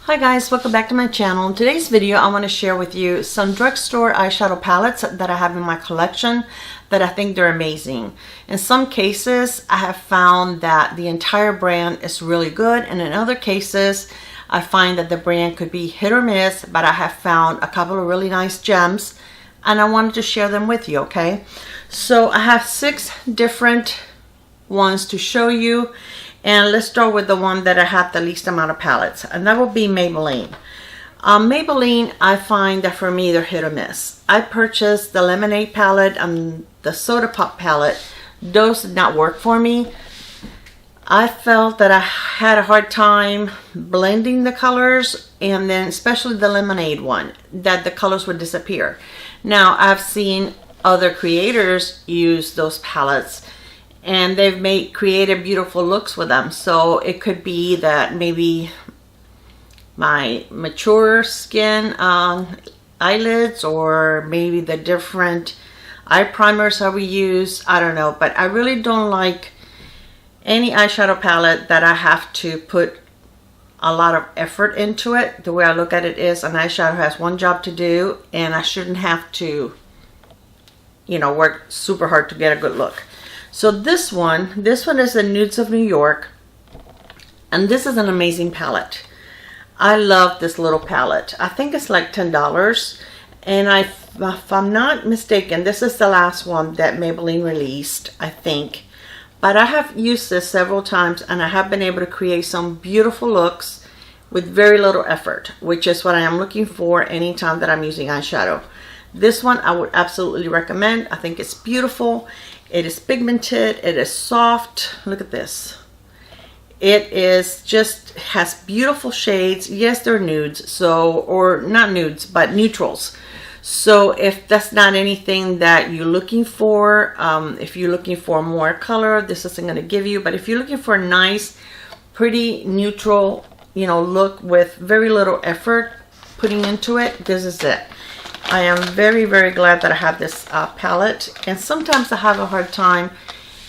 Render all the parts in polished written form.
Hi guys, welcome back to my channel. In today's video I want to share with you some drugstore eyeshadow palettes that I have in my collection that I think they're amazing. In some cases I have found that the entire brand is really good, and in other cases I find that the brand could be hit or miss, but I have found a couple of really nice gems and I wanted to share them with you. Okay, so I have 6 different ones to show you. And let's start with the one that I have the least amount of palettes, and that will be Maybelline. Maybelline, I find that for me they're hit or miss. I purchased the Lemonade palette and the Soda Pop palette. Those did not work for me. I felt that I had a hard time blending the colors, and then especially the Lemonade one, that the colors would disappear. Now I've seen other creators use those palettes and they've created beautiful looks with them. So it could be that maybe my mature skin eyelids, or maybe the different eye primers that we use, I don't know. But I really don't like any eyeshadow palette that I have to put a lot of effort into it. The way I look at it is an eyeshadow has one job to do, and I shouldn't have to, you know, work super hard to get a good look. So this one is the Nudes of New York, and this is an amazing palette. I love this little palette. I think it's like $10, and if I'm not mistaken, this is the last one that Maybelline released, I think. But I have used this several times, and I have been able to create some beautiful looks with very little effort, which is what I am looking for anytime that I'm using eyeshadow. This one I would absolutely recommend. I think it's beautiful. It is pigmented, it is soft. Look at this. It is just has beautiful shades. Yes, they're nudes, so, or not nudes, but neutrals. So if that's not anything that you're looking for, if you're looking for more color, this isn't going to give you. But if you're looking for a nice, pretty neutral, you know, look with very little effort putting into it, this is it. I am very, very glad that I have this palette. And sometimes I have a hard time,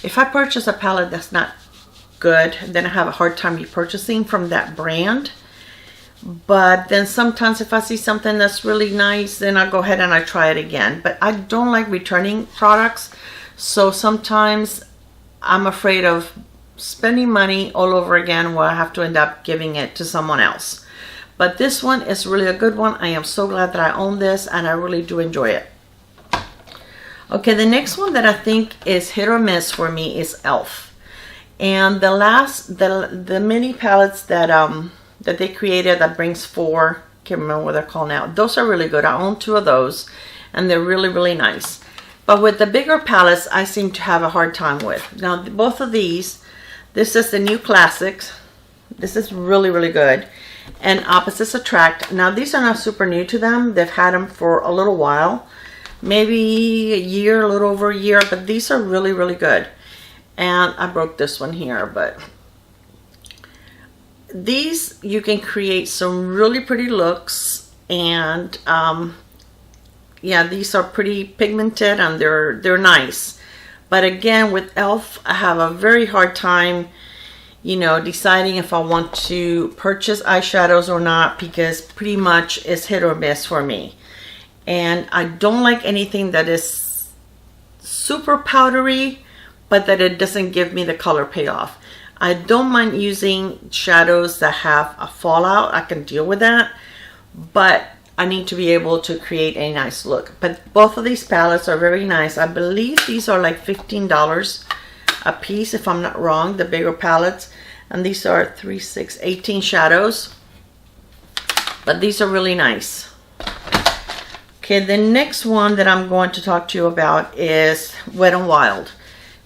if I purchase a palette that's not good, then I have a hard time repurchasing from that brand. But then sometimes if I see something that's really nice, then I'll go ahead and I try it again. But I don't like returning products, so sometimes I'm afraid of spending money all over again where I have to end up giving it to someone else. But this one is really a good one. I am so glad that I own this, and I really do enjoy it. Okay, the next one that I think is hit or miss for me is e.l.f. And the mini palettes that that they created that brings 4, can't remember what they're called now. Those are really good. I own 2 of those, and they're really, really nice. But with the bigger palettes, I seem to have a hard time with. Now, both of these, this is the new classics. This is really, really good. And Opposites Attract. Now these are not super new to them. They've had them for a little while, maybe a year, a little over a year, but these are really, really good. And I broke this one here, but these, you can create some really pretty looks. And yeah, these are pretty pigmented and they're nice. But again, with e.l.f., I have a very hard time, you know, deciding if I want to purchase eyeshadows or not, because pretty much it's hit or miss for me. And I don't like anything that is super powdery, but that it doesn't give me the color payoff. I don't mind using shadows that have a fallout. I can deal with that, but I need to be able to create a nice look. But both of these palettes are very nice. I believe these are like $15 a piece, if I'm not wrong, the bigger palettes. And these are 3, 6, 18 shadows, but these are really nice. Okay, the next one that I'm going to talk to you about is Wet n Wild.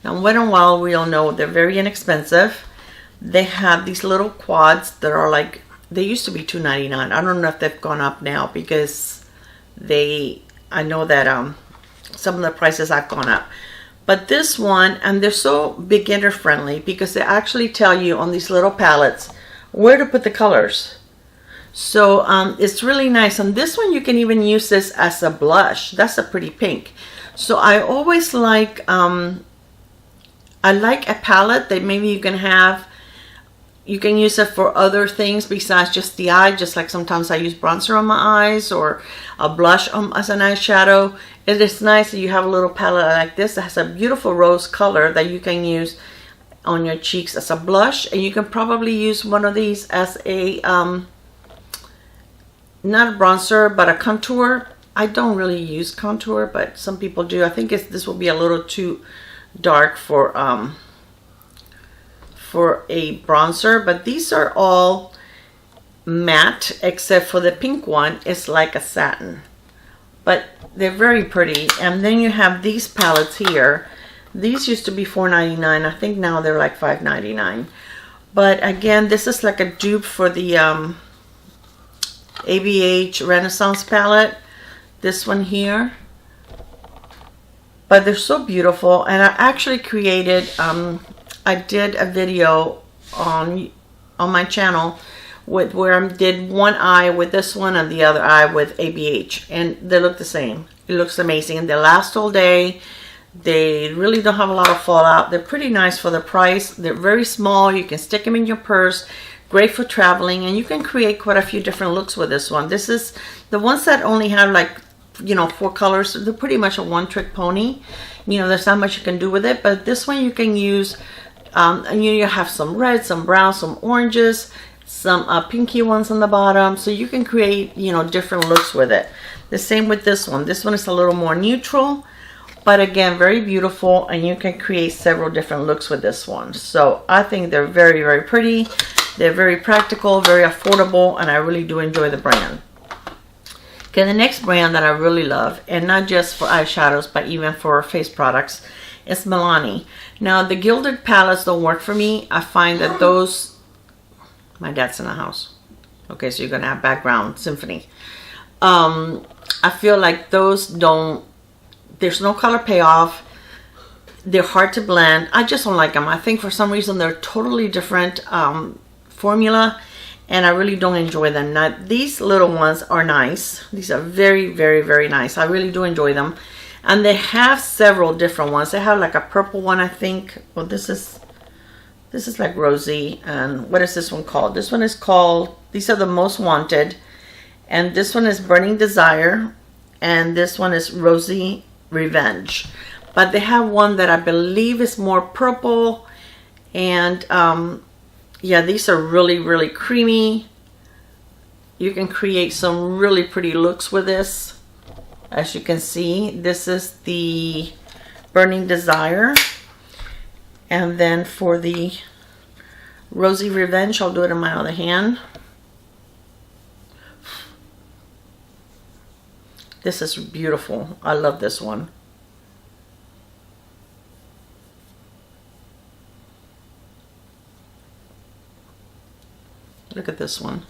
Now Wet n Wild, we all know they're very inexpensive. They have these little quads that are like, they used to be $2.99. I don't know if they've gone up now, because I know that some of the prices have gone up. But this one, and they're so beginner friendly, because they actually tell you on these little palettes where to put the colors. So it's really nice. And this one, you can even use this as a blush. That's a pretty pink. So I always like, I like a palette that maybe you can have you can use it for other things besides just the eye, just like sometimes I use bronzer on my eyes or a blush as an eyeshadow. It is nice that you have a little palette like this that has a beautiful rose color that you can use on your cheeks as a blush, and you can probably use one of these as a not a bronzer but a contour. I don't really use contour, but some people do. I think this will be a little too dark for a bronzer, but these are all matte except for the pink one. It's like a satin, but they're very pretty. And then you have these palettes here. These used to be $4.99. I think now they're like $5.99. But again, this is like a dupe for the ABH Renaissance palette. This one here. But they're so beautiful. And I actually created, I did a video on my channel with where I did one eye with this one and the other eye with ABH. And they look the same. It looks amazing. And they last all day. They really don't have a lot of fallout. They're pretty nice for the price. They're very small. You can stick them in your purse. Great for traveling. And you can create quite a few different looks with this one. This is the ones that only have like, you know, 4 colors. They're pretty much a one-trick pony. You know, there's not much you can do with it. But this one you can use, and you have some red, some brown, some oranges, some pinky ones on the bottom. So you can create, you know, different looks with it. The same with this one. This one is a little more neutral. But again, very beautiful, and you can create several different looks with this one. So I think they're very, very pretty. They're very practical, very affordable, and I really do enjoy the brand. Okay, the next brand that I really love, and not just for eyeshadows, but even for face products, is Milani. Now, the gilded palettes don't work for me. I find that those... My dad's in the house. Okay, so you're going to have background symphony. I feel like those don't... There's no color payoff. They're hard to blend. I just don't like them. I think for some reason they're totally different formula, and I really don't enjoy them. Now, these little ones are nice. These are very, very, very nice. I really do enjoy them. And they have several different ones. They have like a purple one, I think. Well, this is like rosy. And what is this one called? This one is called, these are the most wanted. And this one is Burning Desire. And this one is Rosy Revenge. But they have one that I believe is more purple, and yeah, these are really, really creamy. You can create some really pretty looks with this. As you can see, this is the Burning Desire, and then for the Rosy Revenge, I'll do it in my other hand. This is beautiful. I love this one. Look at this one.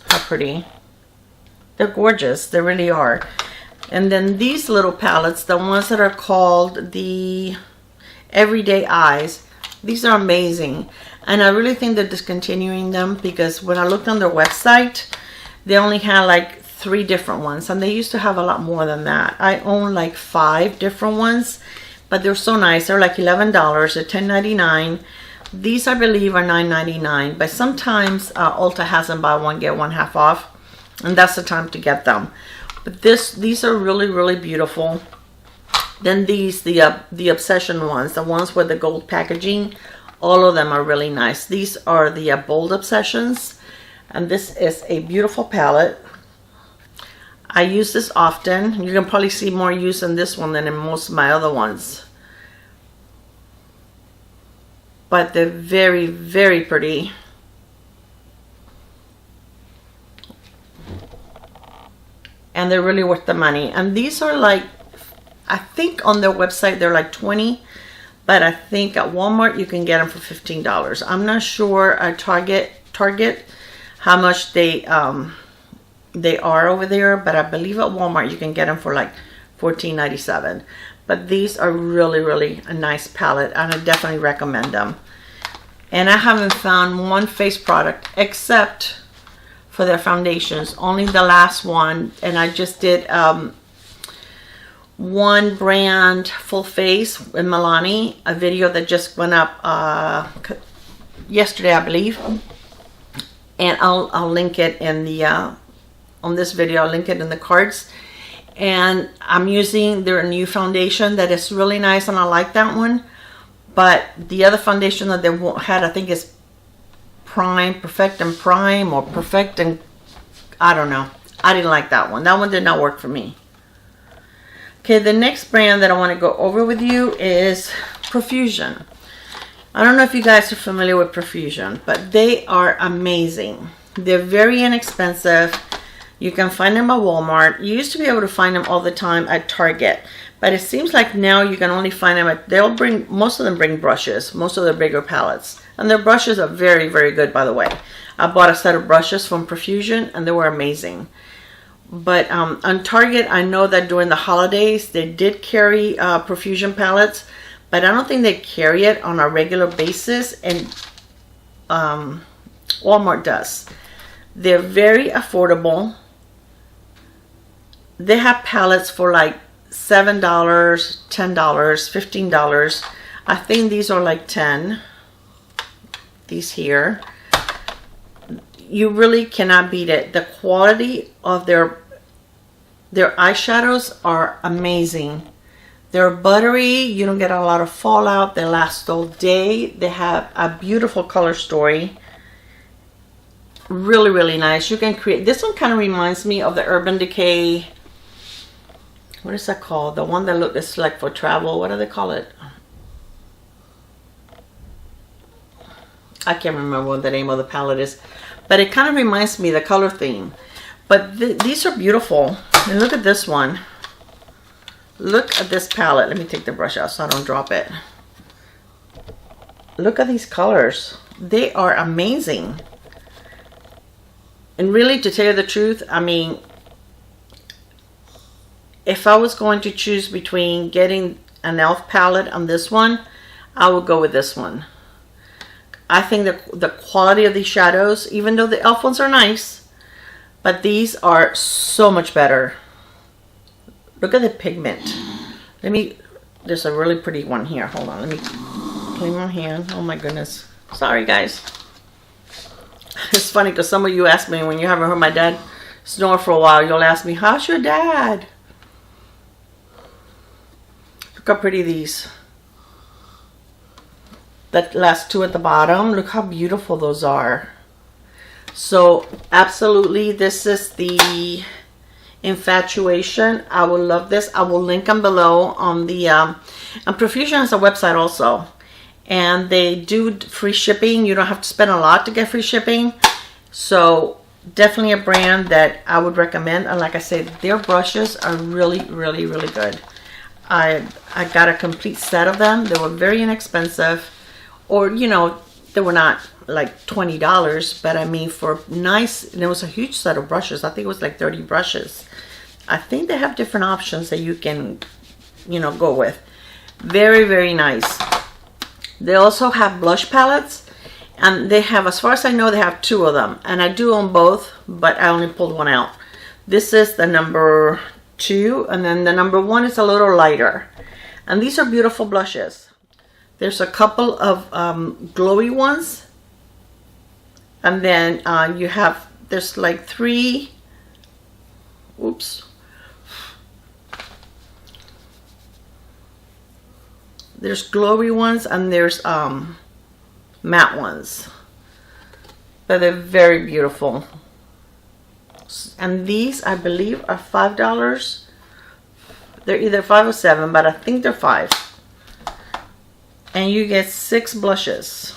How pretty. They're gorgeous. They really are. And then these little palettes, the ones that are called the Everyday Eyes, these are amazing. And I really think they're discontinuing them, because when I looked on their website, they only had like 3 different ones, and they used to have a lot more than that. I own like 5 different ones, but they're so nice. They're like $11. They're $10.99. These, I believe, are $9.99, but sometimes Ulta has them buy one get one half off, and that's the time to get them. But these are really, really beautiful. Then these, the Obsession ones, the ones with the gold packaging, all of them are really nice. These are the Bold Obsessions, and this is a beautiful palette. I use this often. You can probably see more use in this one than in most of my other ones. But they're very, very pretty. And they're really worth the money. And these are like, I think on their website they're like $20. But I think at Walmart you can get them for $15. I'm not sure at Target how much they are over there, but I believe at Walmart you can get them for like $14.97. But these are really, really a nice palette, and I definitely recommend them. And I haven't found one face product except for their foundations, only the last one. And I just did one brand full face with Milani, a video that just went up yesterday, I believe, and I'll link it in the on this video. I'll link it in the cards. And I'm using their new foundation that is really nice, and I like that one. But the other foundation that they had, I think, is Perfect and Prime, or Perfect and I don't know. I didn't like that one. That one did not work for me. Okay, the next brand that I want to go over with you is Profusion. I don't know if you guys are familiar with Profusion, but they are amazing. They're very inexpensive. You can find them at Walmart. You used to be able to find them all the time at Target, but it seems like now you can only find them at, most of them bring brushes, most of the bigger palettes. And their brushes are very, very good, by the way. I bought a set of brushes from Profusion, and they were amazing. But on Target, I know that during the holidays, they did carry Profusion palettes, but I don't think they carry it on a regular basis, and Walmart does. They're very affordable. They have palettes for like $7, $10, $15. I think these are like 10. These here. You really cannot beat it. The quality of their eyeshadows are amazing. They're buttery. You don't get a lot of fallout. They last all day. They have a beautiful color story. Really, really nice. You can create. This one kind of reminds me of the Urban Decay. What is that called? The one that looks like for travel. What do they call it? I can't remember what the name of the palette is. But it kind of reminds me, the color theme. But these are beautiful. And look at this one. Look at this palette. Let me take the brush out so I don't drop it. Look at these colors. They are amazing. And really, to tell you the truth, I mean, if I was going to choose between getting an e.l.f. palette on this one, I would go with this one. I think the quality of these shadows, even though the e.l.f. ones are nice, but these are so much better. Look at the pigment. There's a really pretty one here. Hold on, let me clean my hand. Oh my goodness. Sorry, guys. It's funny because some of you ask me, when you haven't heard my dad snore for a while, you'll ask me, how's your dad? Look how pretty these. That last two at the bottom, look how beautiful those are. So absolutely, this is the Infatuation. I will love this. I will link them below on the and Profusion has a website also, and they do free shipping. You don't have to spend a lot to get free shipping. So definitely a brand that I would recommend. And like I said, their brushes are really, really, really good. I got a complete set of them. They were very inexpensive, or you know, they were not like $20, but I mean, for nice, and it was a huge set of brushes. I think it was like 30 brushes. I think they have different options that you can, you know, go with. Very, very nice. They also have blush palettes, and they have, as far as I know, they have two of them, and I do own both, but I only pulled one out. This is the number 2, and then the number 1 is a little lighter, and these are beautiful blushes. There's a couple of glowy ones, and then you have, there's like 3, oops, there's glowy ones, and there's matte ones, but they're very beautiful. And these, I believe, are $5. They're either 5 or 7, but I think they're 5. And you get 6 blushes.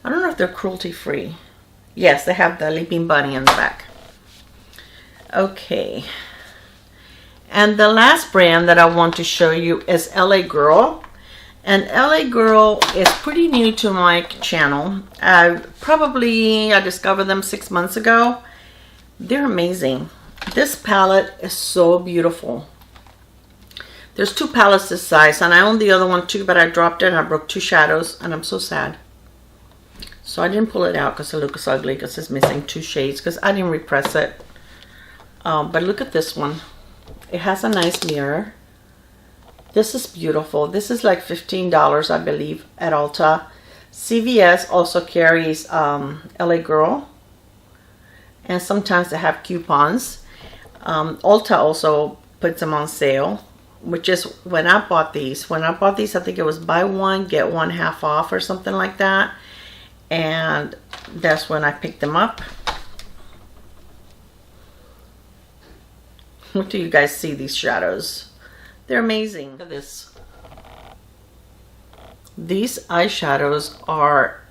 I don't know if they're cruelty free. Yes, they have the Leaping Bunny in the back. Okay. And the last brand that I want to show you is LA Girl. And LA Girl is pretty new to my channel. I discovered them 6 months ago. They're amazing. This palette is so beautiful. There's 2 palettes this size, and I own the other one too, but I dropped it and I broke 2 shadows, and I'm so sad. So I didn't pull it out because it looks ugly, because it's missing 2 shades, because I didn't repress it. But look at this one. It has a nice mirror. This is beautiful. This is like $15, I believe, at Ulta. CVS also carries LA Girl, and sometimes they have coupons. Ulta also puts them on sale, which is when I bought these. When I bought these, I think it was buy one, get one half off or something like that. And that's when I picked them up. What do you guys see these shadows? They're amazing. Look at this. These eyeshadows are,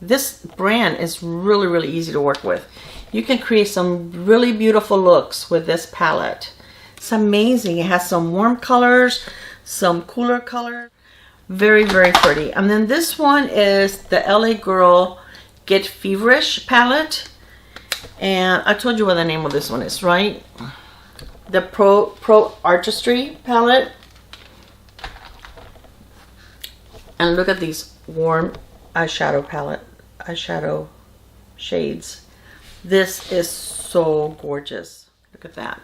this brand is really, really easy to work with. You can create some really beautiful looks with this palette. It's amazing. It has some warm colors, some cooler colors. Very, very pretty. And then this one is the LA Girl Get Feverish palette. And I told you what the name of this one is, right? The Pro Artistry palette. And look at these warm eyeshadow shades. This is so gorgeous. Look at that.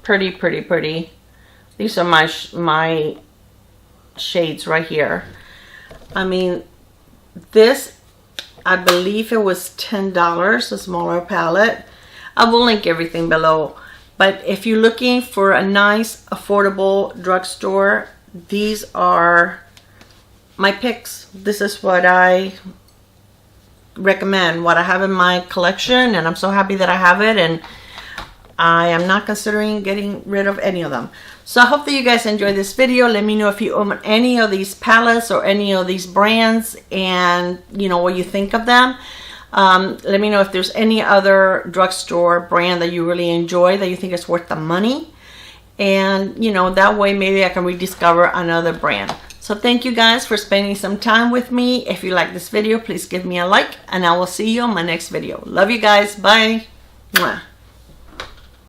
Pretty, pretty, pretty. These are my shades right here. I mean, this, I believe it was $10, a smaller palette. I will link everything below. But if you're looking for a nice, affordable drugstore, these are my picks. This is what I recommend, what I have in my collection, and I'm so happy that I have it, and I am not considering getting rid of any of them. So I hope that you guys enjoyed this video. Let me know if you own any of these palettes or any of these brands, and you know what you think of them. Let me know if there's any other drugstore brand that you really enjoy, that you think is worth the money, and you know, that way maybe I can rediscover another brand. So thank you guys for spending some time with me. If you like this video, please give me a like, and I will see you on my next video. Love you guys. Bye. Mwah.